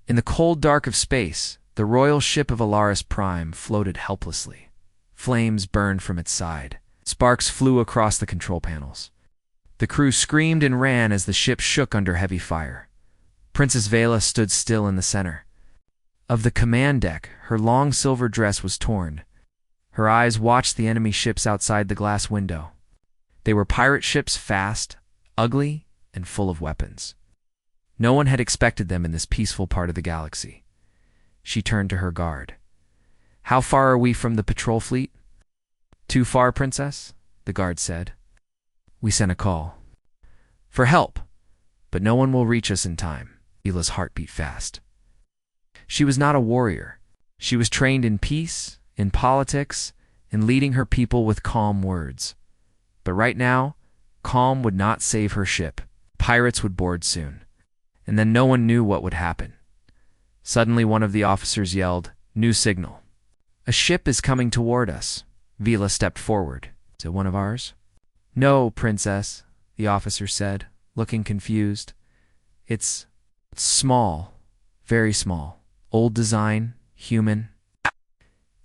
In the cold dark of space, the royal ship of Alaris Prime floated helplessly. Flames burned from its side. Sparks flew across the control panels. The crew screamed and ran as the ship shook under heavy fire. Princess Vela stood still in the center. Of the command deck, her long silver dress was torn. Her eyes watched the enemy ships outside the glass window. They were pirate ships, fast, ugly, and full of weapons. No one had expected them in this peaceful part of the galaxy. She turned to her guard. "How far are we from the patrol fleet?" "Too far, Princess," the guard said. "We sent a call for help, but no one will reach us in time." Vela's heart beat fast. She was not a warrior. She was trained in peace, in politics, in leading her people with calm words. But right now, calm would not save her ship. Pirates would board soon, and then no one knew what would happen. Suddenly one of the officers yelled, "New signal." "A ship is coming toward us." Vela stepped forward. "Is it one of ours?" "No, Princess," the officer said, looking confused. It's small, very small. Old design, human."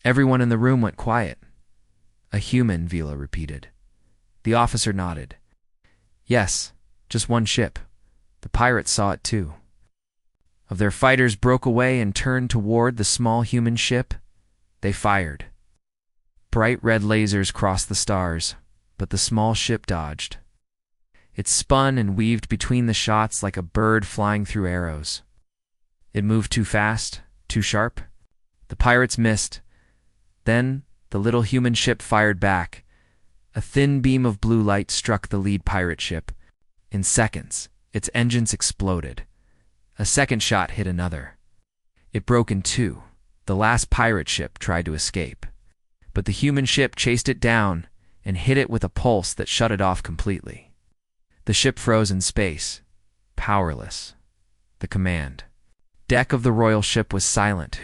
Everyone in the room went quiet. "A human," Vela repeated. The officer nodded. "Yes, just one ship. The pirates saw it too." Of their fighters broke away and turned toward the small human ship. They fired. Bright red lasers crossed the stars, but the small ship dodged. It spun and weaved between the shots like a bird flying through arrows. It moved too fast, too sharp. The pirates missed. Then the little human ship fired back. A thin beam of blue light struck the lead pirate ship. In seconds, its engines exploded. A second shot hit another. It broke in two. The last pirate ship tried to escape, but the human ship chased it down and hit it with a pulse that shut it off completely. The ship froze in space, powerless. The command deck of the royal ship was silent.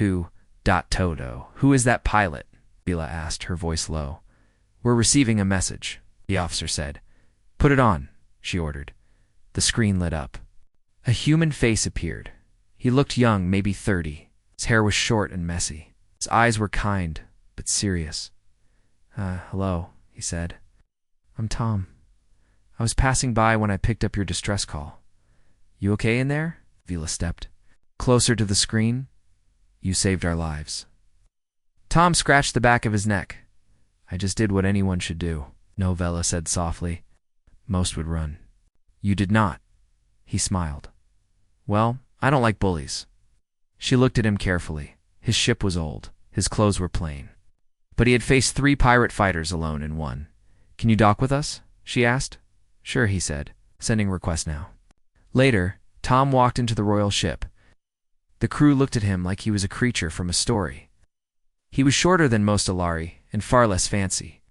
Toto. "Who is that pilot?" Vela asked, her voice low. "We're receiving a message," the officer said. "Put it on," she ordered. The screen lit up. A human face appeared. He looked young, maybe 30. His hair was short and messy. His eyes were kind, but serious. Hello," he said. "I'm Tom. I was passing by when I picked up your distress call." "You okay in there?" Vela stepped closer to the screen. "You saved our lives." Tom scratched the back of his neck. "I just did what anyone should do." "No," Vela said softly. "Most would run." "You did not." He smiled. "Well, I don't like bullies." She looked at him carefully. His ship was old. His clothes were plain. But he had faced 3 pirate fighters alone and won. "Can you dock with us?" she asked. "Sure," he said, sending request now. Later, Tom walked into the royal ship. The crew looked at him like he was a creature from a story. He was shorter than most Alari and far less fancy.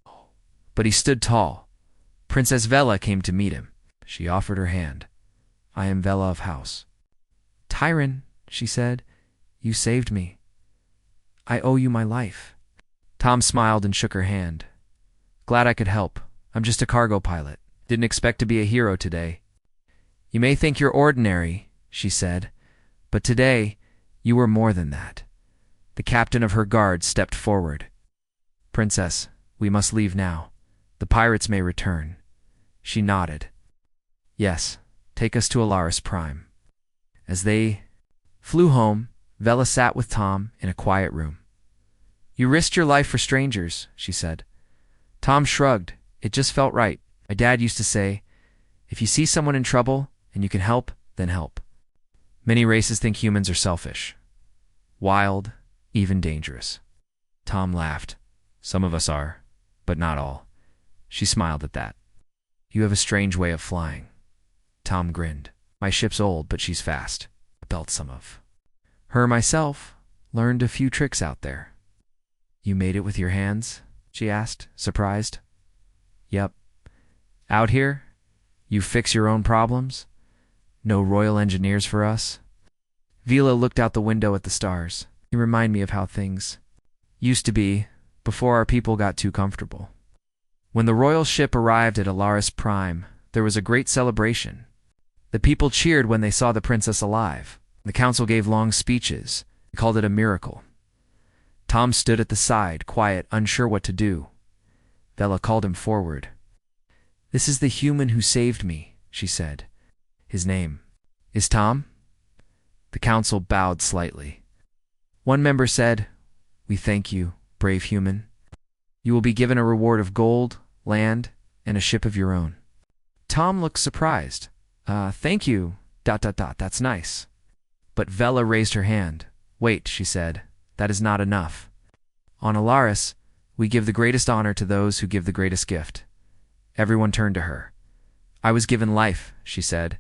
But he stood tall. Princess Vela came to meet him. She offered her hand. "I am Vela of House." "Tyron," she said, "you saved me. I owe you my life." Tom smiled and shook her hand. "Glad I could help. I'm just a cargo pilot. Didn't expect to be a hero today." "You may think you're ordinary," she said, "but today you were more than that." The captain of her guard stepped forward. "Princess, we must leave now. The pirates may return." She nodded. "Yes, take us to Alaris Prime." As they flew home, Vela sat with Tom in a quiet room. "You risked your life for strangers," she said. Tom shrugged. "It just felt right. My dad used to say, if you see someone in trouble and you can help, then help." Many races think humans are selfish, wild, even dangerous. Tom laughed. "Some of us are, but not all." She smiled at that. "You have a strange way of flying." Tom grinned. "My ship's old, but she's fast. I built some of her myself. Learned a few tricks out there." "You made it with your hands?" she asked, surprised. "Yep. Out here, you fix your own problems? No royal engineers for us?" Vela looked out the window at the stars. "You remind me of how things used to be before our people got too comfortable." When the royal ship arrived at Alaris Prime, there was a great celebration. The people cheered when they saw the princess alive. The council gave long speeches. They called it a miracle. Tom stood at the side, quiet, unsure what to do. Vela called him forward. "This is the human who saved me," she said. "His name is Tom?" The council bowed slightly. One member said, "We thank you, brave human. You will be given a reward of gold, land, and a ship of your own." Tom looked surprised. Thank you, ... That's nice." But Vela raised her hand. "Wait," she said, "that is not enough. On Alaris, we give the greatest honor to those who give the greatest gift." Everyone turned to her. "I was given life," she said,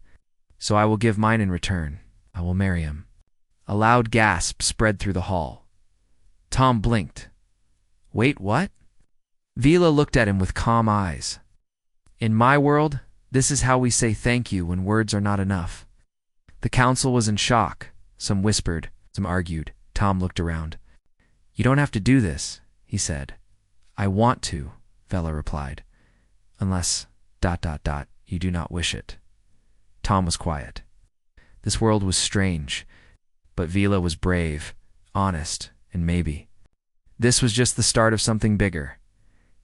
"so I will give mine in return. I will marry him." A loud gasp spread through the hall. Tom blinked. "Wait, what?" Vela looked at him with calm eyes. "In my world, this is how we say thank you when words are not enough." The council was in shock. Some whispered, some argued. Tom looked around. "You don't have to do this," he said. "I want to," Vela replied. "Unless ... you do not wish it." Tom was quiet. This world was strange, but Vela was brave, honest, and maybe this was just the start of something bigger.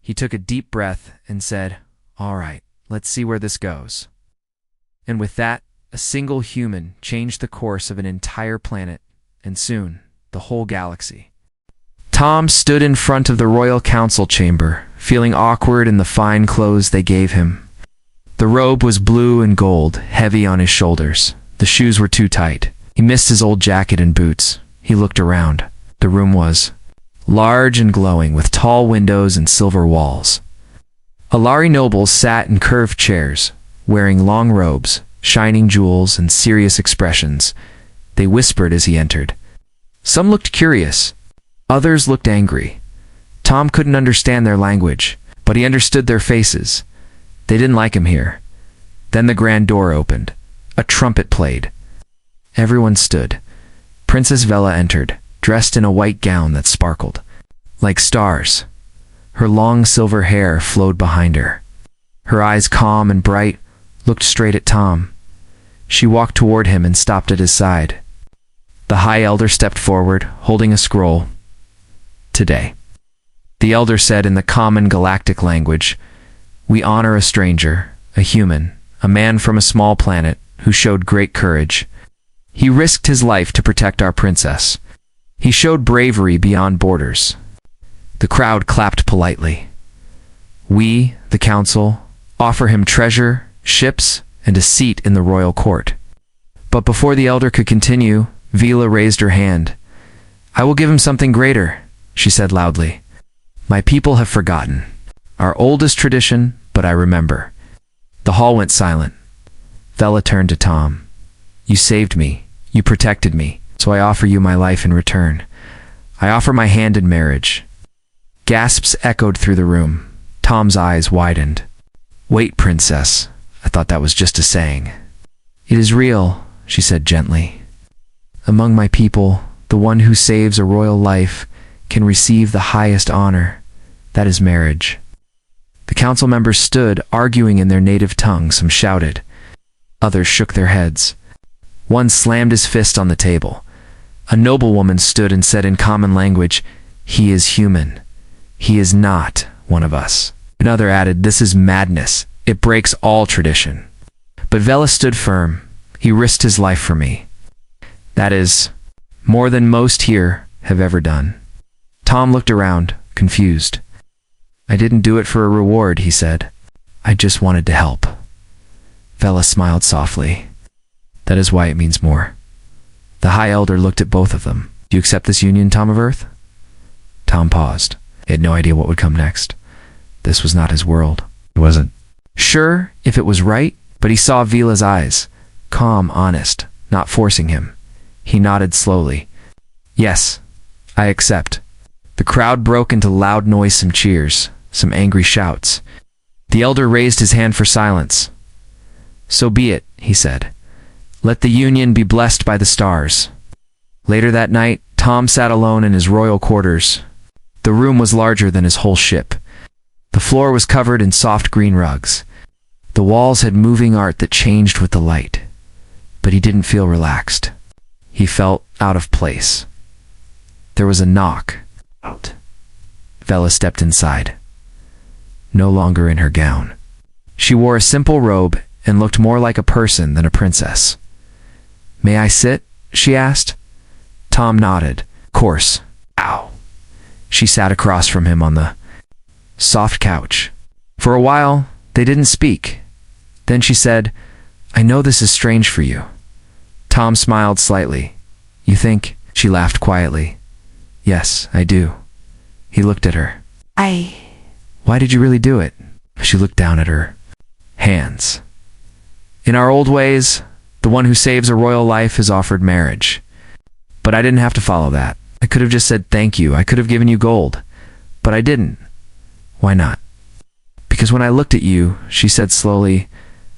He took a deep breath and said, "All right, let's see where this goes." And with that, a single human changed the course of an entire planet, and soon, the whole galaxy. Tom stood in front of the Royal Council chamber, feeling awkward in the fine clothes they gave him. The robe was blue and gold, heavy on his shoulders. The shoes were too tight. He missed his old jacket and boots. He looked around. The room was large and glowing, with tall windows and silver walls. Alari nobles sat in curved chairs, wearing long robes, shining jewels, and serious expressions. They whispered as he entered. Some looked curious. Others looked angry. Tom couldn't understand their language, but he understood their faces. They didn't like him here. Then the grand door opened. A trumpet played. Everyone stood. Princess Vela entered, dressed in a white gown that sparkled like stars. Her long silver hair flowed behind her. Her eyes, calm and bright, looked straight at Tom. She walked toward him and stopped at his side. The High Elder stepped forward, holding a scroll. "Today," the Elder said in the common galactic language, "we honor a stranger, a human, a man from a small planet who showed great courage. He risked his life to protect our princess. He showed bravery beyond borders." The crowd clapped politely. "We, the council, offer him treasure, ships, and a seat in the royal court." But before the Elder could continue, Vela raised her hand. "I will give him something greater," she said loudly. "My people have forgotten. Our oldest tradition, but I remember." The hall went silent. Vela turned to Tom. "You saved me. You protected me, so I offer you my life in return. I offer my hand in marriage." Gasps echoed through the room. Tom's eyes widened. "Wait, princess. I thought that was just a saying." "It is real," she said gently. "Among my people, the one who saves a royal life can receive the highest honor. That is marriage." The council members stood, arguing in their native tongue. Some shouted. Others shook their heads. One slammed his fist on the table. A noblewoman stood and said in common language, "He is human. He is not one of us." Another added, "This is madness. It breaks all tradition." But Vela stood firm. "He risked his life for me. That is more than most here have ever done." Tom looked around, confused. "I didn't do it for a reward," he said. "I just wanted to help." Vela smiled softly. "That is why it means more." The High Elder looked at both of them. "Do you accept this union, Tom of Earth?" Tom paused. He had no idea what would come next. This was not his world. It wasn't sure if it was right, but he saw Vela's eyes. Calm, honest, not forcing him. He nodded slowly. "Yes, I accept." The crowd broke into loud noisome cheers, some angry shouts. The Elder raised his hand for silence. "So be it," he said. "Let the union be blessed by the stars." Later that night, Tom sat alone in his royal quarters. The room was larger than his whole ship. The floor was covered in soft green rugs. The walls had moving art that changed with the light. But he didn't feel relaxed. He felt out of place. There was a knock. Out. Vela stepped inside. No longer in her gown. She wore a simple robe and looked more like a person than a princess. "May I sit?" she asked. Tom nodded. "Course." Ow. She sat across from him on the soft couch. For a while, they didn't speak. Then she said, "I know this is strange for you." Tom smiled slightly. "You think?" She laughed quietly. "Yes, I do." He looked at her. Why did you really do it?" She looked down at her hands. "In our old ways, the one who saves a royal life is offered marriage. But I didn't have to follow that. I could have just said thank you. I could have given you gold. But I didn't." "Why not?" "Because when I looked at you," she said slowly,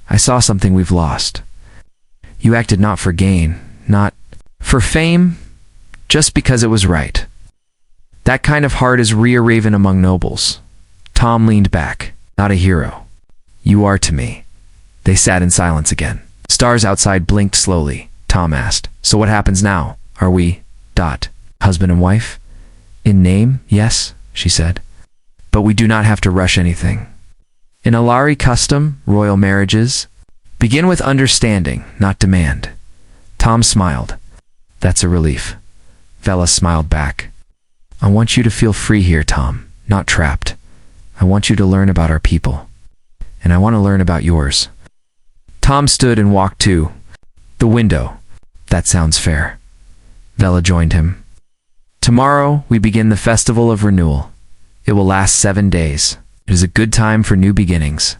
"I saw something we've lost. You acted not for gain, not for fame, just because it was right. That kind of heart is rare even among nobles." Tom leaned back. "Not a hero. You are to me." They sat in silence again. Stars outside blinked slowly. Tom asked, "So what happens now? Are we... husband and wife?" "In name, yes," she said. "But we do not have to rush anything. In Alari custom, royal marriages begin with understanding, not demand." Tom smiled. "That's a relief." Vela smiled back. "I want you to feel free here, Tom, not trapped. I want you to learn about our people. And I want to learn about yours." Tom stood and walked to the window. "That sounds fair." Vela joined him. "Tomorrow we begin the Festival of Renewal. It will last 7 days. It is a good time for new beginnings."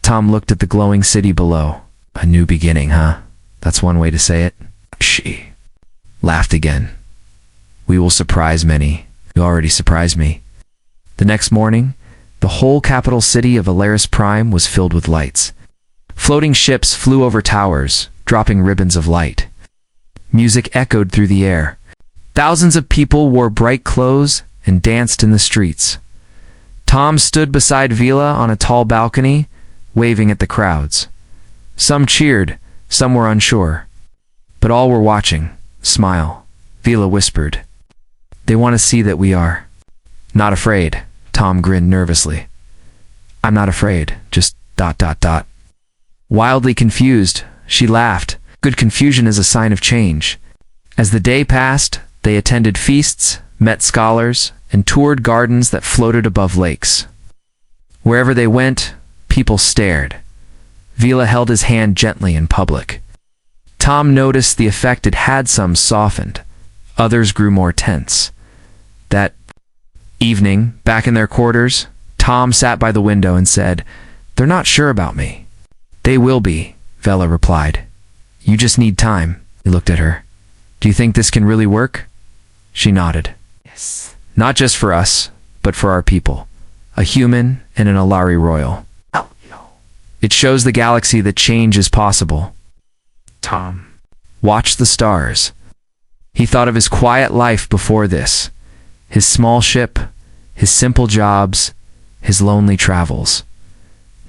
Tom looked at the glowing city below. "A new beginning, huh? That's one way to say it." She laughed again. "We will surprise many. You already surprised me." The next morning, the whole capital city of Alaris Prime was filled with lights. Floating ships flew over towers, dropping ribbons of light. Music echoed through the air. Thousands of people wore bright clothes and danced in the streets. Tom stood beside Vela on a tall balcony, waving at the crowds. Some cheered, some were unsure. But all were watching. "Smile," Vela whispered. "They want to see that we are not afraid." Tom grinned nervously. "I'm not afraid, just ... Wildly confused, she laughed. Good confusion is a sign of change. As the day passed, they attended feasts, met scholars, and toured gardens that floated above lakes. Wherever they went, people stared. Vela held his hand gently in public. Tom noticed the effect it had. Some softened. Others grew more tense. That evening, back in their quarters, Tom sat by the window and said, "They're not sure about me." "They will be," Vela replied. "You just need time." He looked at her. "Do you think this can really work?" She nodded. "Yes. Not just for us, but for our people. A human and an Alari royal. It shows the galaxy that change is possible." Tom watched the stars. He thought of his quiet life before this. His small ship, his simple jobs, his lonely travels.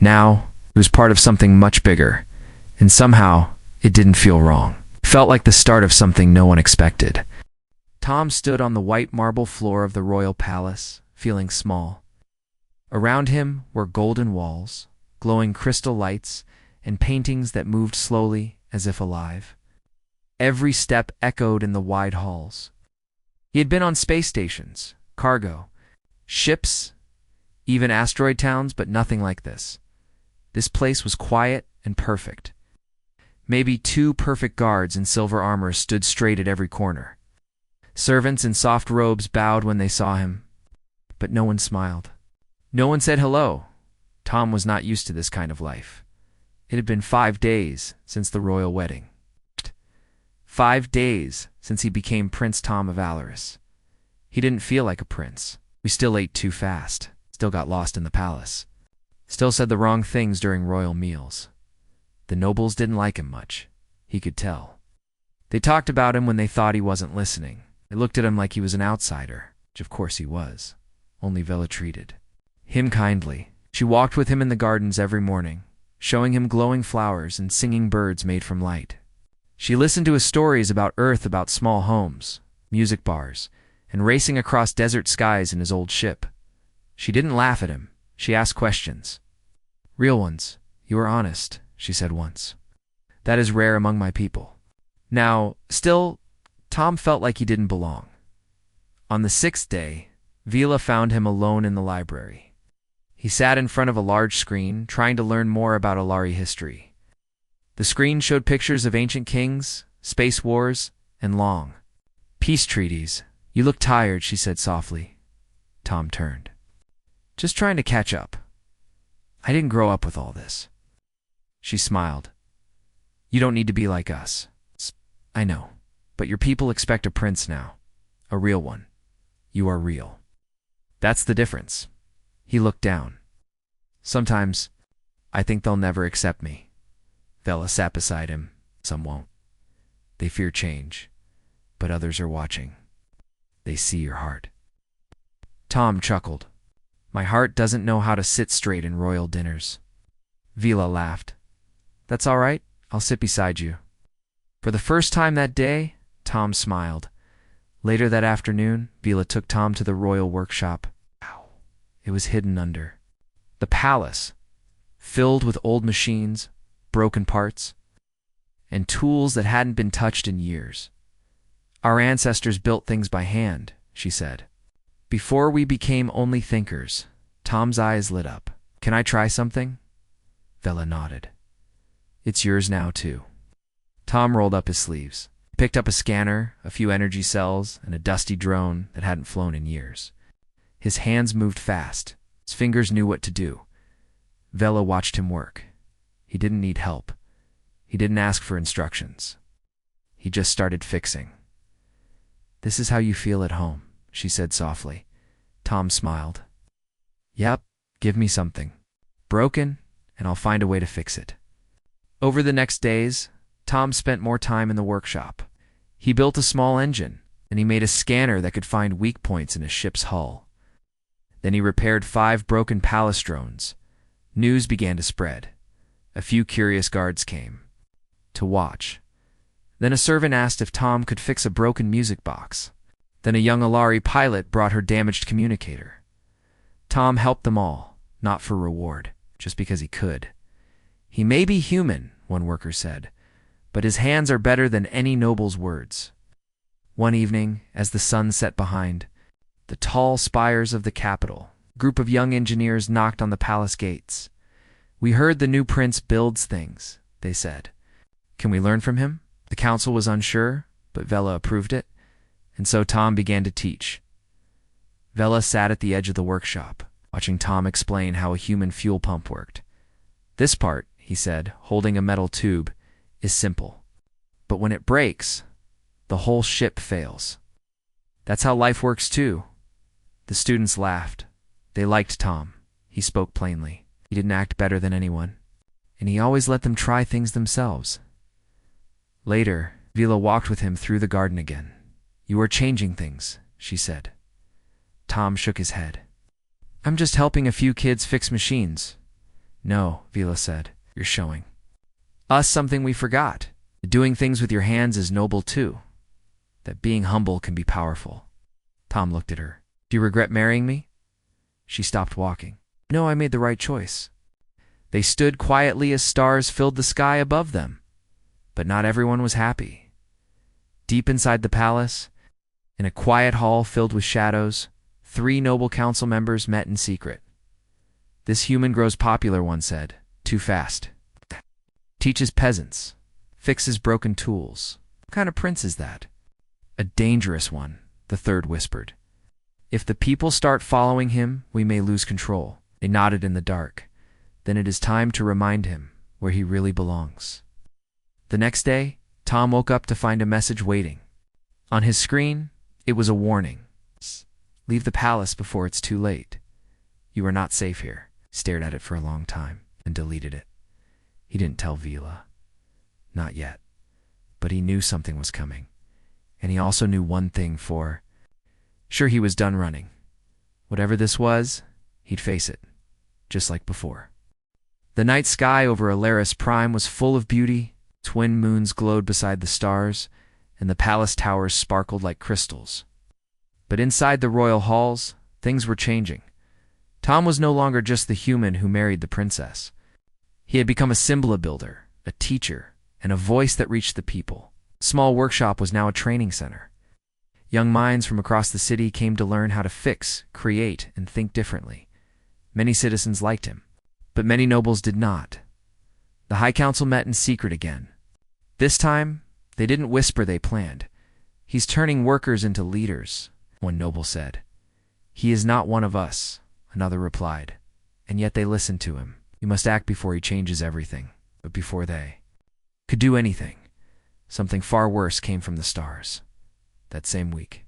Now, it was part of something much bigger, and somehow, it didn't feel wrong. It felt like the start of something no one expected. Tom stood on the white marble floor of the royal palace, feeling small. Around him were golden walls, glowing crystal lights, and paintings that moved slowly as if alive. Every step echoed in the wide halls. He had been on space stations, cargo, ships, even asteroid towns, but nothing like this. This place was quiet and perfect. Maybe 2 perfect guards in silver armor stood straight at every corner. Servants in soft robes bowed when they saw him, but no one smiled. No one said hello. Tom was not used to this kind of life. It had been 5 days since the royal wedding. 5 days since he became Prince Tom of Alaris. He didn't feel like a prince. We still ate too fast, still got lost in the palace, still said the wrong things during royal meals. The nobles didn't like him much. He could tell. They talked about him when they thought he wasn't listening. They looked at him like he was an outsider, which of course he was. Only Vela treated him kindly. She walked with him in the gardens every morning, showing him glowing flowers and singing birds made from light. She listened to his stories about Earth, about small homes, music bars, and racing across desert skies in his old ship. She didn't laugh at him. She asked questions. Real ones. You are honest, she said once. That is rare among my people. Now, still, Tom felt like he didn't belong. On the 6th day, Vila found him alone in the library. He sat in front of a large screen, trying to learn more about Alari history. The screen showed pictures of ancient kings, space wars, and long peace treaties. You look tired, she said softly. Tom turned. Just trying to catch up. I didn't grow up with all this. She smiled. You don't need to be like us. I know, but your people expect a prince now. A real one. You are real. That's the difference. He looked down. Sometimes, I think they'll never accept me. Vela sat beside him. Some won't. They fear change, but others are watching. They see your heart. Tom chuckled. My heart doesn't know how to sit straight in royal dinners. Vila laughed. That's all right. I'll sit beside you. For the first time that day, Tom smiled. Later that afternoon, Vila took Tom to the royal workshop. It was hidden under the palace, filled with old machines, broken parts, and tools that hadn't been touched in years. Our ancestors built things by hand, she said. Before we became only thinkers. Tom's eyes lit up. Can I try something? Vela nodded. It's yours now, too. Tom rolled up his sleeves, picked up a scanner, a few energy cells, and a dusty drone that hadn't flown in years. His hands moved fast. His fingers knew what to do. Vela watched him work. He didn't need help. He didn't ask for instructions. He just started fixing. This is how you feel at home, she said softly. Tom smiled. Yep, give me something. Broken, and I'll find a way to fix it. Over the next days, Tom spent more time in the workshop. He built a small engine, and he made a scanner that could find weak points in a ship's hull. Then he repaired 5 broken palace drones. News began to spread. A few curious guards came to watch. Then a servant asked if Tom could fix a broken music box. Then a young Alari pilot brought her damaged communicator. Tom helped them all, not for reward, just because he could. He may be human, one worker said, but his hands are better than any noble's words. One evening, as the sun set behind the tall spires of the capital, a group of young engineers knocked on the palace gates. We heard the new prince builds things, they said. Can we learn from him? The council was unsure, but Vela approved it, and so Tom began to teach. Vela sat at the edge of the workshop, watching Tom explain how a human fuel pump worked. This part, he said, holding a metal tube, is simple. But when it breaks, the whole ship fails. That's how life works too. The students laughed. They liked Tom. He spoke plainly. He didn't act better than anyone, and he always let them try things themselves. Later, Vila walked with him through the garden again. You are changing things, she said. Tom shook his head. I'm just helping a few kids fix machines. No, Vila said. You're showing us something we forgot. Doing things with your hands is noble too. That being humble can be powerful. Tom looked at her. Do you regret marrying me? She stopped walking. No, I made the right choice. They stood quietly as stars filled the sky above them. But not everyone was happy. Deep inside the palace, in a quiet hall filled with shadows, 3 noble council members met in secret. This human grows popular, one said. Too fast. Teaches peasants. Fixes broken tools. What kind of prince is that? A dangerous one, the third whispered. If the people start following him, we may lose control. They nodded in the dark. Then it is time to remind him where he really belongs. The next day, Tom woke up to find a message waiting. On his screen, it was a warning. Leave the palace before it's too late. You are not safe here. He stared at it for a long time and deleted it. He didn't tell Vila. Not yet. But he knew something was coming. And he also knew one thing for sure he was done running. Whatever this was, he'd face it, just like before. The night sky over Alaris Prime was full of beauty, Twin moons glowed beside the stars, and the palace towers sparkled like crystals. But inside the royal halls, things were changing. Tom was no longer just the human who married the princess. He had become a symbol builder, a teacher, and a voice that reached the people. The small workshop was now a training center. Young minds from across the city came to learn how to fix, create, and think differently. Many citizens liked him, but many nobles did not. The High Council met in secret again. This time, they didn't whisper, they planned. "He's turning workers into leaders," one noble said. "He is not one of us," another replied. And yet they listened to him. "You must act before he changes everything." But before they could do anything, something far worse came from the stars. That same week,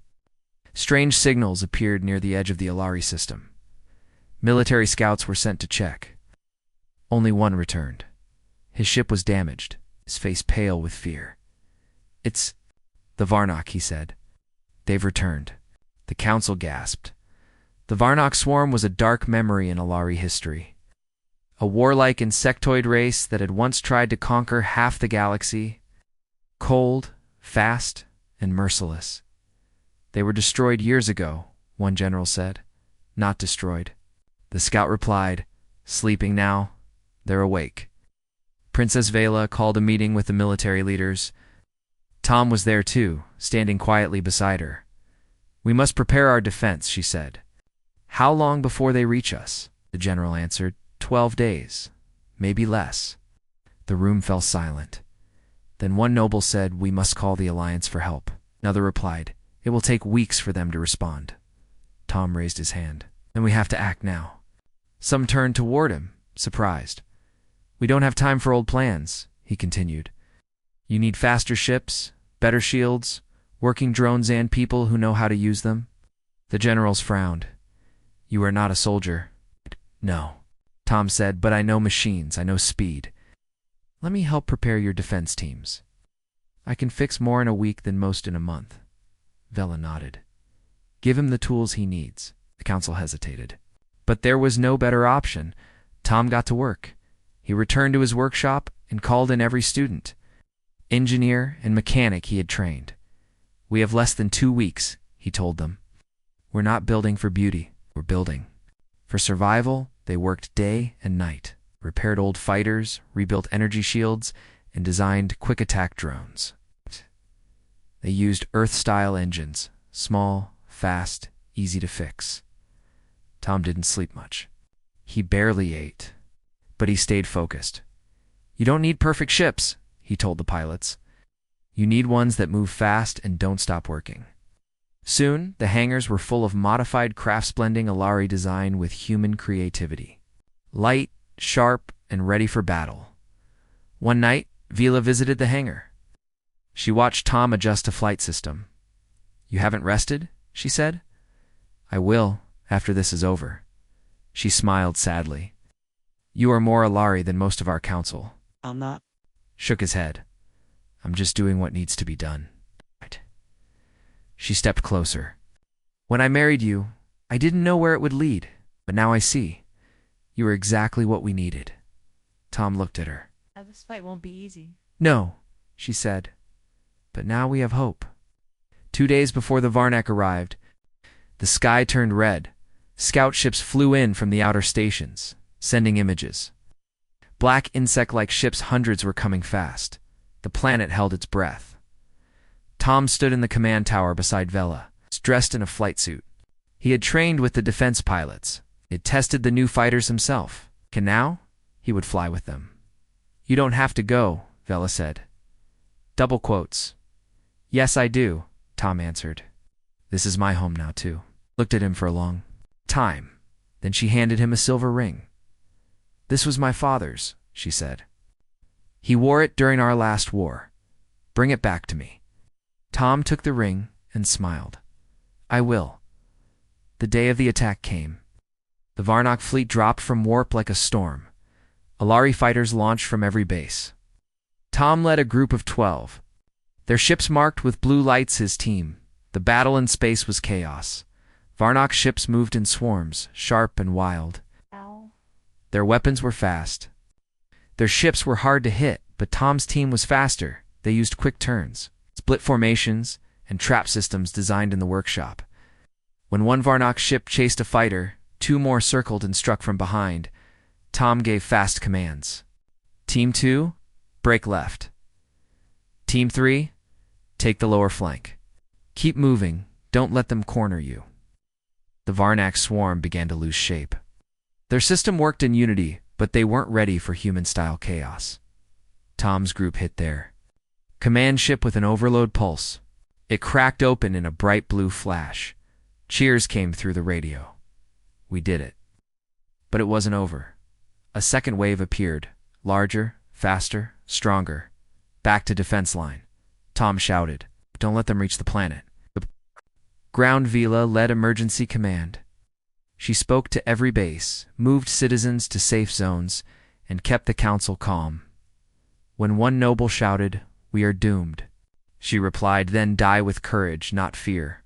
strange signals appeared near the edge of the Alari system. Military scouts were sent to check. Only one returned. His ship was damaged, his face pale with fear. "It's the Varnock," he said. "They've returned." The council gasped. The Varnock swarm was a dark memory in Alari history. A warlike insectoid race that had once tried to conquer half the galaxy. Cold, fast, and merciless. "They were destroyed years ago," one general said. "Not destroyed." The scout replied, "Sleeping now. They're awake." Princess Vela called a meeting with the military leaders. Tom was there too, standing quietly beside her. "We must prepare our defense," she said. "How long before they reach us?" The general answered. 12 days, maybe less." The room fell silent. Then one noble said, "We must call the Alliance for help." Another replied, "It will take weeks for them to respond." Tom raised his hand. "Then we have to act now." Some turned toward him, surprised. "We don't have time for old plans," he continued. "You need faster ships, better shields, working drones, and people who know how to use them." The generals frowned. "You are not a soldier." "No," Tom said, "but I know machines, I know speed. Let me help prepare your defense teams. I can fix more in a week than most in a month." Vela nodded. "Give him the tools he needs." The council hesitated. But there was no better option. Tom got to work. He returned to his workshop and called in every student, engineer and mechanic he had trained. "We have less than 2 weeks," he told them. "We're not building for beauty, we're building for survival." They worked day and night, repaired old fighters, rebuilt energy shields, and designed quick-attack drones. They used Earth-style engines, small, fast, easy to fix. Tom didn't sleep much. He barely ate, but he stayed focused. "You don't need perfect ships," he told the pilots. "You need ones that move fast and don't stop working." Soon, the hangars were full of modified crafts-blending Alari design with human creativity. Light, sharp, and ready for battle. One night, Vila visited the hangar. She watched Tom adjust a flight system. "You haven't rested?" she said. "I will, after this is over." She smiled sadly. "You are more Alari than most of our council." I'm not. Shook his head. "I'm just doing what needs to be done." She stepped closer. "When I married you, I didn't know where it would lead, but now I see. You were exactly what we needed." Tom looked at her. This fight won't be easy. "No," she said, "but now we have hope." 2 days before the Varnock arrived, the sky turned red. Scout ships flew in from the outer stations, sending images. Black insect-like ships, hundreds were coming fast. The planet held its breath. Tom stood in the command tower beside Vela, dressed in a flight suit. He had trained with the defense pilots. He had tested the new fighters himself. And now, he would fly with them. "You don't have to go," Vela said. Double quotes. "Yes, I do," Tom answered. "This is my home now, too." Looked at him for a long time. Then she handed him a silver ring. "This was my father's," she said. "He wore it during our last war. Bring it back to me." Tom took the ring and smiled. "I will." The day of the attack came. The Varnock fleet dropped from warp like a storm. Alari fighters launched from every base. Tom led a group of 12. Their ships marked with blue lights his team. The battle in space was chaos. Varnock ships moved in swarms, sharp and wild. Ow. Their weapons were fast. Their ships were hard to hit, But Tom's team was faster. They used quick turns, split formations, and trap systems designed in the workshop. When one Varnock ship chased a fighter, two more circled and struck from behind. Tom gave fast commands. Team 2, break left. Team 3, take the lower flank. Keep moving, don't let them corner you. The Varnock swarm began to lose shape. Their system worked in unity, but they weren't ready for human-style chaos. Tom's group hit their command ship with an overload pulse. It cracked open in a bright blue flash. Cheers came through the radio. We did it. But it wasn't over. A second wave appeared, larger, faster, stronger. Back to defense line. Tom shouted, "Don't let them reach the planet." The ground Vila led emergency command. She spoke to every base, moved citizens to safe zones, and kept the council calm. When one noble shouted, "We are doomed," she replied, "Then die with courage, not fear."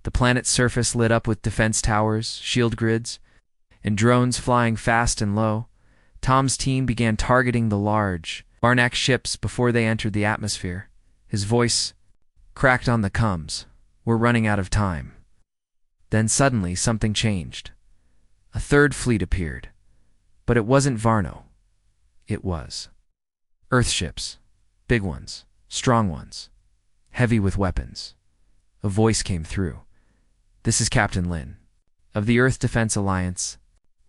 The planet's surface lit up with defense towers, shield grids, and drones flying fast and low. Tom's team began targeting the large Varnock ships before they entered the atmosphere. His voice cracked on the comms. "We're running out of time." Then suddenly something changed. A third fleet appeared. But it wasn't Varno. It was Earth ships. Big ones, strong ones, heavy with weapons. A voice came through. "This is Captain Lin, of the Earth Defense Alliance.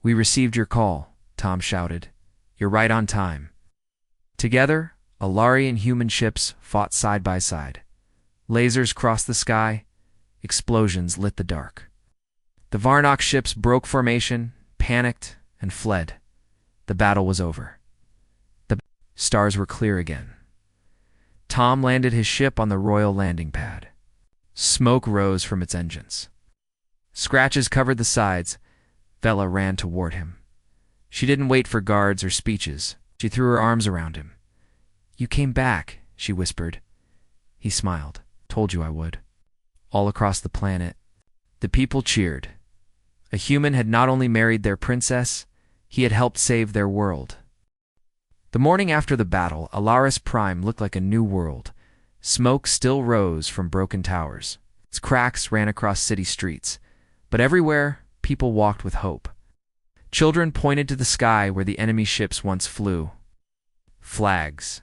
We received your call," Tom shouted. "You're right on time." Together, Alari and human ships fought side by side. Lasers crossed the sky. Explosions lit the dark. The Varnock ships broke formation, panicked, and fled. The battle was over. The stars were clear again. Tom landed his ship on the royal landing pad. Smoke rose from its engines. Scratches covered the sides. Vela ran toward him. She didn't wait for guards or speeches. She threw her arms around him. "You came back," she whispered. He smiled. "Told you I would." All across the planet, the people cheered. A human had not only married their princess, he had helped save their world. The morning after the battle, Alaris Prime looked like a new world. Smoke still rose from broken towers. Its cracks ran across city streets. But everywhere, people walked with hope. Children pointed to the sky where the enemy ships once flew. Flags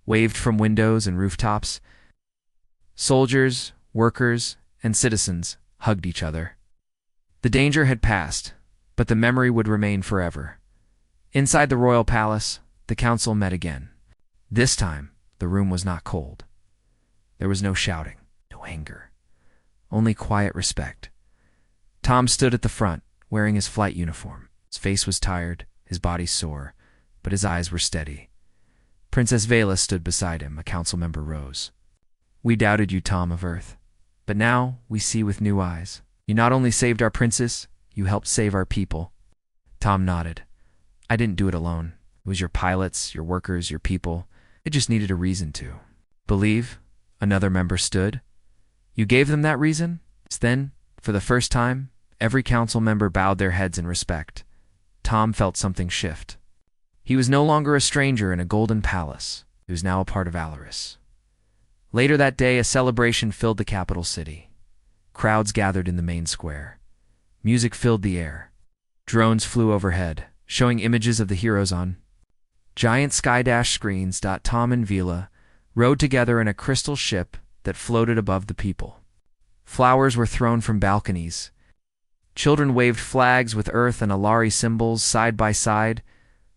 waved from windows and rooftops. Soldiers, workers, and citizens hugged each other. The danger had passed, but the memory would remain forever. Inside the royal palace, the council met again. This time, the room was not cold. There was no shouting, no anger, only quiet respect. Tom stood at the front, wearing his flight uniform. His face was tired, his body sore, but his eyes were steady. Princess Vela stood beside him. A council member rose. "We doubted you, Tom of Earth, but now we see with new eyes. You not only saved our princess, you helped save our people." Tom nodded. "I didn't do it alone. It was your pilots, your workers, your people. It just needed a reason to believe." Another member stood. "You gave them that reason?" Then, for the first time, every council member bowed their heads in respect. Tom felt something shift. He was no longer a stranger in a golden palace. He was now a part of Alaris. Later that day, a celebration filled the capital city. Crowds gathered in the main square. Music filled the air. Drones flew overhead, showing images of the heroes on giant sky-dash screens. Tom and Vila rode together in a crystal ship that floated above the people. Flowers were thrown from balconies. Children waved flags with Earth and Alari symbols side by side.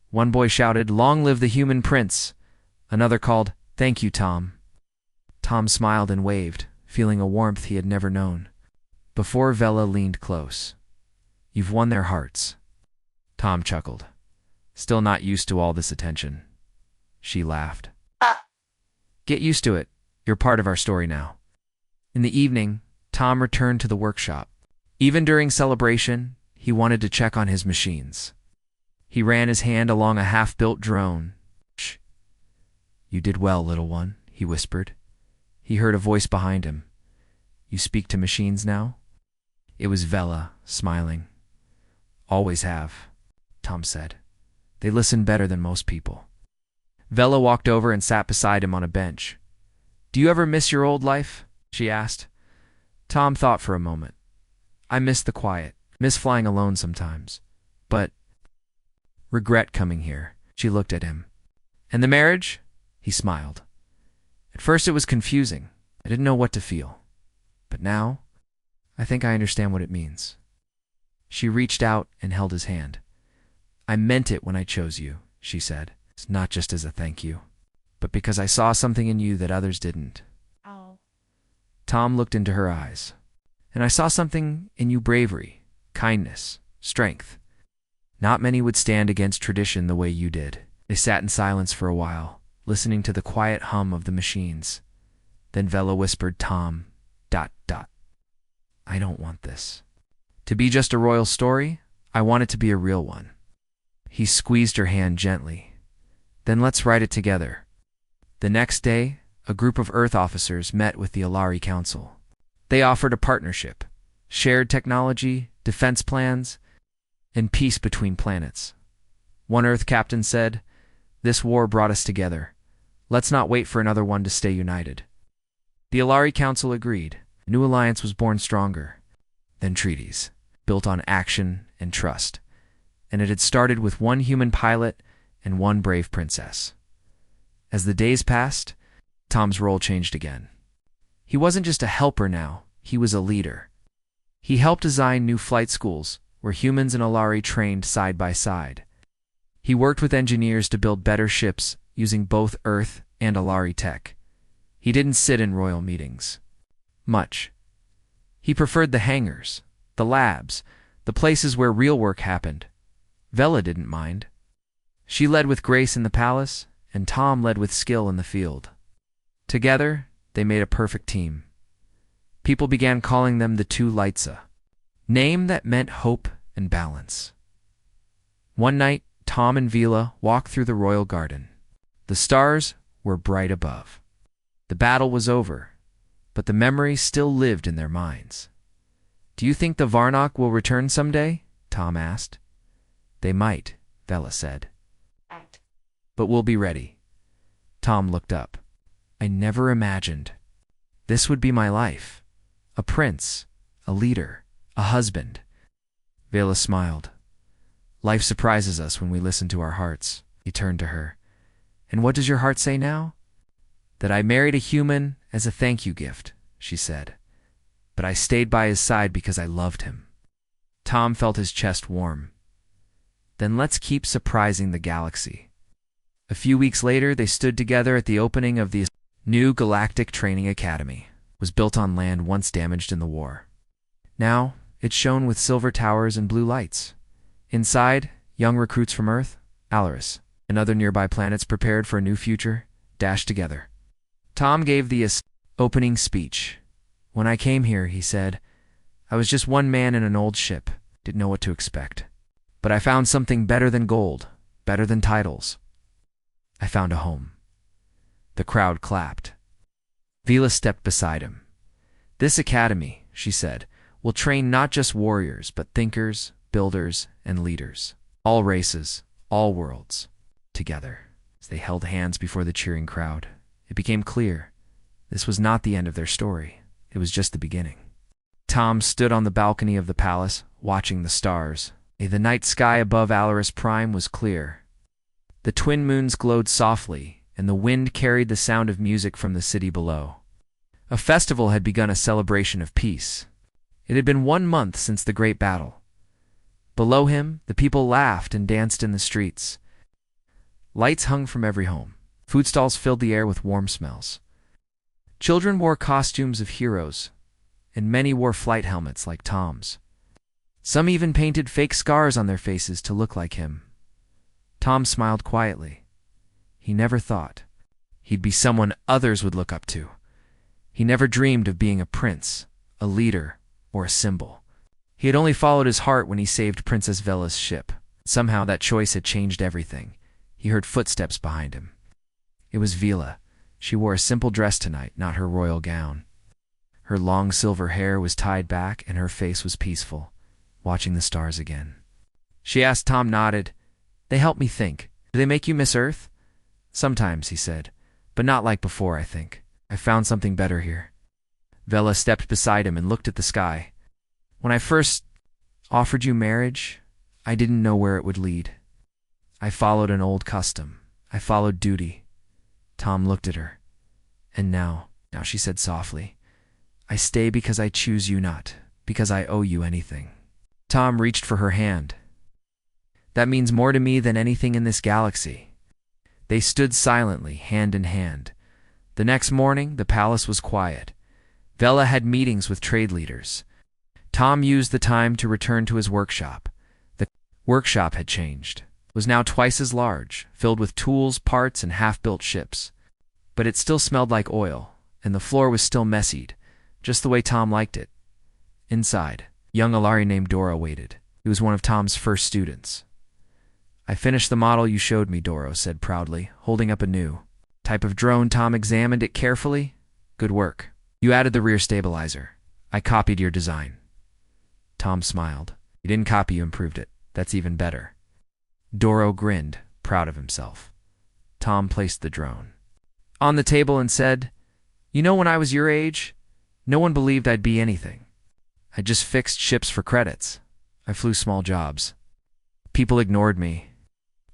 One boy shouted, "Long live the human prince!" Another called, "Thank you, Tom." Tom smiled and waved, feeling a warmth he had never known. Before Vela leaned close. "You've won their hearts." Tom chuckled. "Still not used to all this attention." She laughed. "Get used to it. You're part of our story now." In the evening, Tom returned to the workshop. Even during celebration, he wanted to check on his machines. He ran his hand along a half-built drone. "Shh. You did well, little one," he whispered. He heard a voice behind him. "You speak to machines now?" It was Vela, smiling. "Always have," Tom said. "They listen better than most people." Vela walked over and sat beside him on a bench. "Do you ever miss your old life?" she asked. Tom thought for a moment. "I miss the quiet, miss flying alone sometimes. But regret coming here." She looked at him. "And the marriage?" He smiled. "At first it was confusing. I didn't know what to feel. But now, I think I understand what it means." She reached out and held his hand. "I meant it when I chose you," she said. "It's not just as a thank you, but because I saw something in you that others didn't." Oh. Tom looked into her eyes. "And I saw something in you: bravery, kindness, strength. Not many would stand against tradition the way you did." They sat in silence for a while, listening to the quiet hum of the machines. Then Vela whispered, "Tom, ... I don't want this to be just a royal story. I want it to be a real one." He squeezed her hand gently. "Then let's write it together." The next day, a group of Earth officers met with the Alari Council. They offered a partnership, shared technology, defense plans, and peace between planets. One Earth captain said, "This war brought us together. Let's not wait for another one to stay united." The Alari Council agreed. A new alliance was born, stronger than treaties, built on action and trust. And it had started with one human pilot and one brave princess. As the days passed, Tom's role changed again. He wasn't just a helper now, he was a leader. He helped design new flight schools where humans and Alari trained side by side. He worked with engineers to build better ships using both Earth and Alari tech. He didn't sit in royal meetings much. He preferred the hangars, the labs, the places where real work happened. Vela didn't mind. She led with grace in the palace, and Tom led with skill in the field. Together, they made a perfect team. People began calling them the two Lightsa, name that meant hope and balance. One night, Tom and Vela walked through the royal garden. The stars were bright above. The battle was over, but the memory still lived in their minds. "Do you think the Varnock will return someday?" Tom asked. "They might," Vela said. "But we'll be ready." Tom looked up. "I never imagined this would be my life. A prince, a leader, a husband." Vela smiled. "Life surprises us when we listen to our hearts." He turned to her. "And what does your heart say now?" "That I married a human as a thank you gift," she said. "But I stayed by his side because I loved him." Tom felt his chest warm. "Then let's keep surprising the galaxy." A few weeks later, they stood together at the opening of the new Galactic Training Academy. It was built on land once damaged in the war. Now, it shone with silver towers and blue lights. Inside, young recruits from Earth, Alaris, and other nearby planets prepared for a new future, dashed together. Tom gave the opening speech. "When I came here," he said, "I was just one man in an old ship, didn't know what to expect. But I found something better than gold, better than titles. I found a home." The crowd clapped. Vela stepped beside him. "This academy," she said, "will train not just warriors, but thinkers, builders, and leaders. All races, all worlds, together." As they held hands before the cheering crowd, it became clear this was not the end of their story. It was just the beginning. Tom stood on the balcony of the palace, watching the stars. The night sky above Alaris Prime was clear. The twin moons glowed softly, and the wind carried the sound of music from the city below. A festival had begun, a celebration of peace. It had been 1 month since the great battle. Below him, the people laughed and danced in the streets. Lights hung from every home. Food stalls filled the air with warm smells. Children wore costumes of heroes, and many wore flight helmets like Tom's. Some even painted fake scars on their faces to look like him. Tom smiled quietly. He never thought he'd be someone others would look up to. He never dreamed of being a prince, a leader, or a symbol. He had only followed his heart when he saved Princess Vela's ship. Somehow that choice had changed everything. He heard footsteps behind him. It was Vela. She wore a simple dress tonight, not her royal gown. Her long silver hair was tied back, and her face was peaceful, watching the stars again. She asked. Tom nodded. "They help me think. Do they make you miss Earth?" Sometimes, he said, but not like before, I think. I found something better here. Vela stepped beside him and looked at the sky. When I first offered you marriage, I didn't know where it would lead. I followed an old custom. I followed duty. Tom looked at her. And now, she said softly, I stay because I choose you, not because I owe you anything. Tom reached for her hand. That means more to me than anything in this galaxy. They stood silently, hand in hand. The next morning, the palace was quiet. Vela had meetings with trade leaders. Tom used the time to return to his workshop. The workshop had changed. It was now twice as large, filled with tools, parts, and half-built ships. But it still smelled like oil, and the floor was still messied, just the way Tom liked it. Inside, a young Alari named Doro waited. He was one of Tom's first students. I finished the model you showed me, Doro said proudly, holding up a new type of drone. Tom examined it carefully. Good work. You added the rear stabilizer. I copied your design. Tom smiled. You didn't copy, you improved it. That's even better. Doro grinned, proud of himself. Tom placed the drone on the table and said, You know, when I was your age, no one believed I'd be anything. I just fixed ships for credits. I flew small jobs. People ignored me.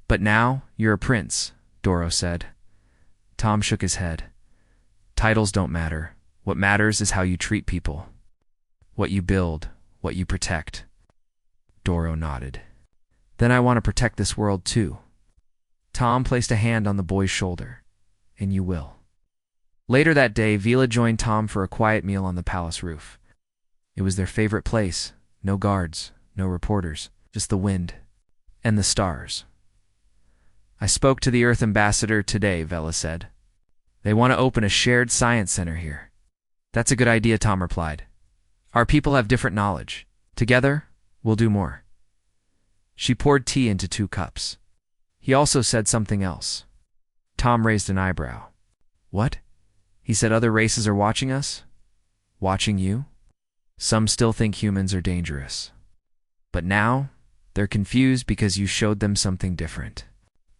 But now, you're a prince, Doro said. Tom shook his head. Titles don't matter. What matters is how you treat people. What you build, what you protect. Doro nodded. Then I want to protect this world too. Tom placed a hand on the boy's shoulder. And you will. Later that day, Vela joined Tom for a quiet meal on the palace roof. It was their favorite place. No guards, no reporters, just the wind and the stars. I spoke to the Earth ambassador today, Vela said. They want to open a shared science center here. That's a good idea, Tom replied. Our people have different knowledge. Together, we'll do more. She poured tea into 2 cups. He also said something else. Tom raised an eyebrow. What? He said other races are watching us? Watching you? Some still think humans are dangerous. But now, they're confused because you showed them something different.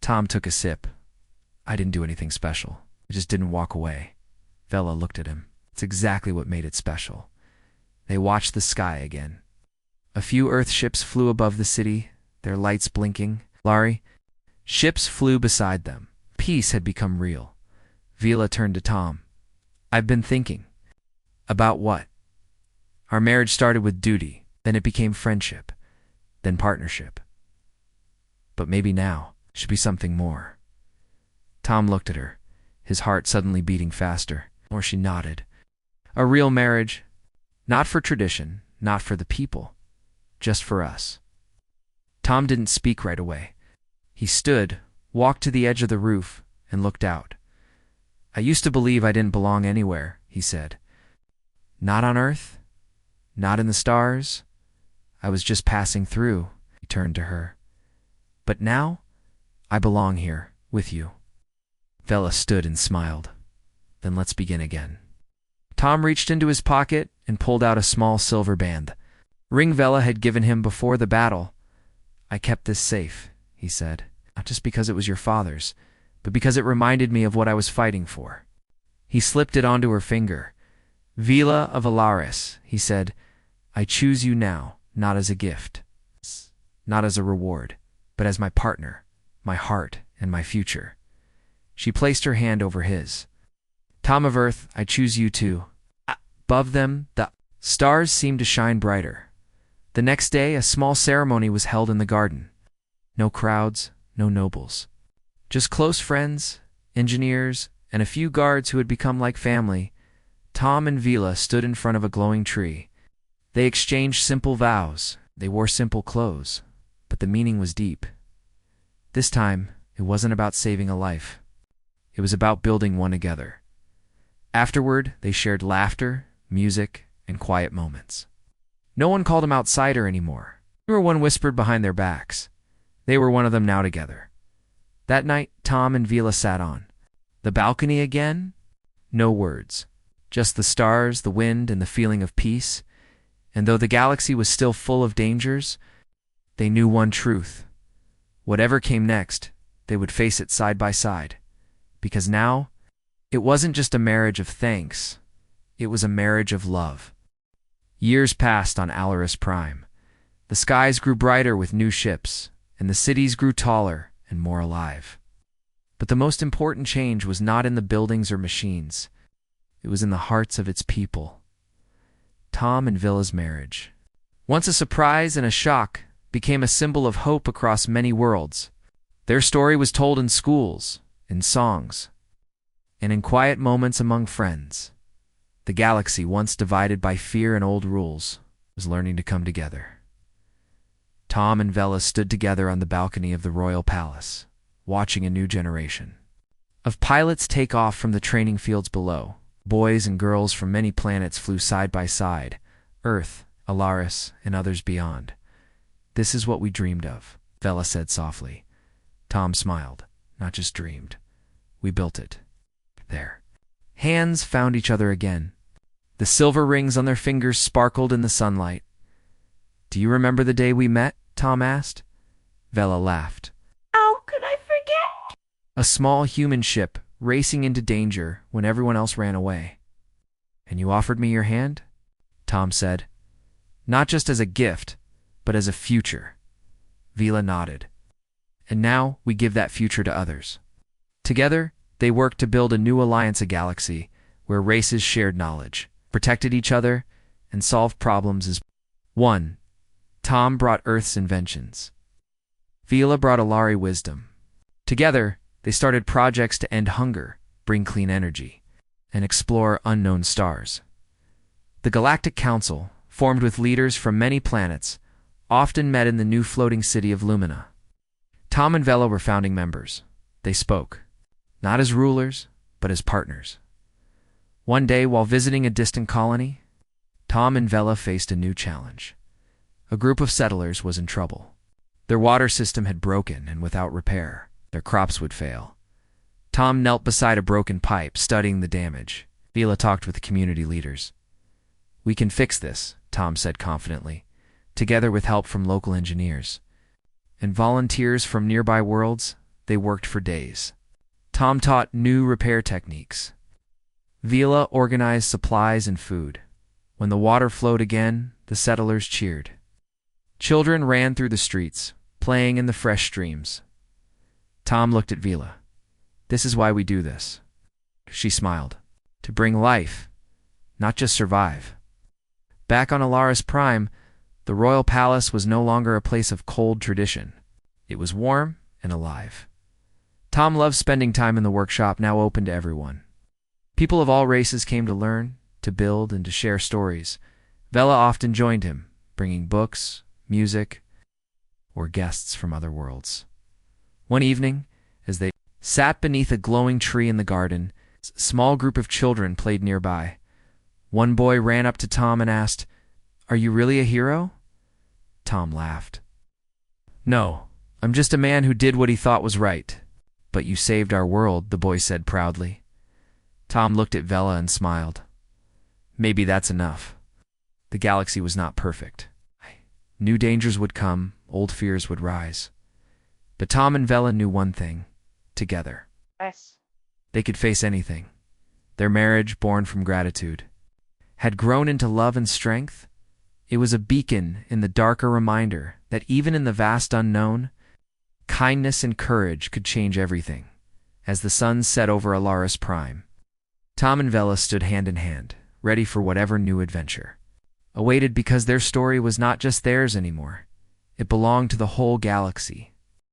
Tom took a sip. I didn't do anything special. I just didn't walk away. Vela looked at him. It's exactly what made it special. They watched the sky again. A few Earth ships flew above the city, their lights blinking. Larry, ships flew beside them. Peace had become real. Vela turned to Tom. I've been thinking. About what? Our marriage started with duty, then it became friendship, then partnership. But maybe now it should be something more. Tom looked at her, his heart suddenly beating faster. Or she nodded. A real marriage, not for tradition, not for the people, just for us. Tom didn't speak right away. He stood, walked to the edge of the roof, and looked out. I used to believe I didn't belong anywhere, he said. Not on Earth, not in the stars. I was just passing through, he turned to her. But now, I belong here, with you. Vela stood and smiled. Then let's begin again. Tom reached into his pocket and pulled out a small silver band. Ring Vela had given him before the battle. I kept this safe, he said, not just because it was your father's, but because it reminded me of what I was fighting for. He slipped it onto her finger. Vela of Alaris, he said, I choose you now, not as a gift, not as a reward, but as my partner, my heart, and my future. She placed her hand over his. Tom of Earth, I choose you too. Above them, the stars seemed to shine brighter. The next day, a small ceremony was held in the garden. No crowds, no nobles. Just close friends, engineers, and a few guards who had become like family. Tom and Vela stood in front of a glowing tree. They exchanged simple vows. They wore simple clothes, but the meaning was deep. This time, it wasn't about saving a life. It was about building one together. Afterward, they shared laughter, music, and quiet moments. No one called him outsider anymore. Everyone whispered behind their backs. They were one of them now together. That night, Tom and Vela sat on the balcony again. No words, just the stars, the wind, and the feeling of peace. And though the galaxy was still full of dangers, they knew one truth. Whatever came next, they would face it side by side, because now it wasn't just a marriage of thanks, it was a marriage of love. Years passed on Alaris Prime. The skies grew brighter with new ships, and the cities grew taller and more alive. But the most important change was not in the buildings or machines. It was in the hearts of its people. Tom and Villa's marriage, once a surprise and a shock, became a symbol of hope across many worlds. Their story was told in schools, in songs, and in quiet moments among friends. The galaxy, once divided by fear and old rules, was learning to come together. Tom and Vela stood together on the balcony of the royal palace, watching a new generation of pilots take off from the training fields below. Boys and girls from many planets flew side by side, Earth, Alaris, and others beyond. "This is what we dreamed of," Vela said softly. Tom smiled. "Not just dreamed. We built it." There. Hands found each other again. The silver rings on their fingers sparkled in the sunlight. "Do you remember the day we met?" Tom asked. Vela laughed. "How could I forget?" A small human ship racing into danger when everyone else ran away. "And you offered me your hand?" Tom said. "Not just as a gift, but as a future." Vela nodded. "And now we give that future to others." Together, they worked to build a new alliance, a galaxy where races shared knowledge, protected each other, and solved problems as one. Tom brought Earth's inventions. Vela brought Alari wisdom. Together, they started projects to end hunger, bring clean energy, and explore unknown stars. The Galactic Council, formed with leaders from many planets, often met in the new floating city of Lumina. Tom and Vela were founding members. They spoke, not as rulers, but as partners. One day, while visiting a distant colony, Tom and Vela faced a new challenge. A group of settlers was in trouble. Their water system had broken, and without repair, their crops would fail. Tom knelt beside a broken pipe, studying the damage. Vela talked with the community leaders. "We can fix this," Tom said confidently, together with help from local engineers. And volunteers from nearby worlds, they worked for days. Tom taught new repair techniques. Vela organized supplies and food. When the water flowed again, the settlers cheered. Children ran through the streets, playing in the fresh streams. Tom looked at Vela. "This is why we do this." She smiled. "To bring life, not just survive." Back on Alaris Prime, the royal palace was no longer a place of cold tradition. It was warm and alive. Tom loved spending time in the workshop, now open to everyone. People of all races came to learn, to build, and to share stories. Vela often joined him, bringing books, music, or guests from other worlds. One evening, as they sat beneath a glowing tree in the garden, a small group of children played nearby. One boy ran up to Tom and asked, "Are you really a hero?" Tom laughed. "No, I'm just a man who did what he thought was right." "But you saved our world," the boy said proudly. Tom looked at Vela and smiled. "Maybe that's enough." The galaxy was not perfect. New dangers would come, old fears would rise. But Tom and Vela knew one thing: together. Yes. They could face anything. Their marriage, born from gratitude, had grown into love and strength. It was a beacon in the dark, a reminder that even in the vast unknown, kindness and courage could change everything. As the sun set over Alaris Prime, Tom and Vela stood hand in hand, ready for whatever new adventure awaited, because their story was not just theirs anymore. It belonged to the whole galaxy.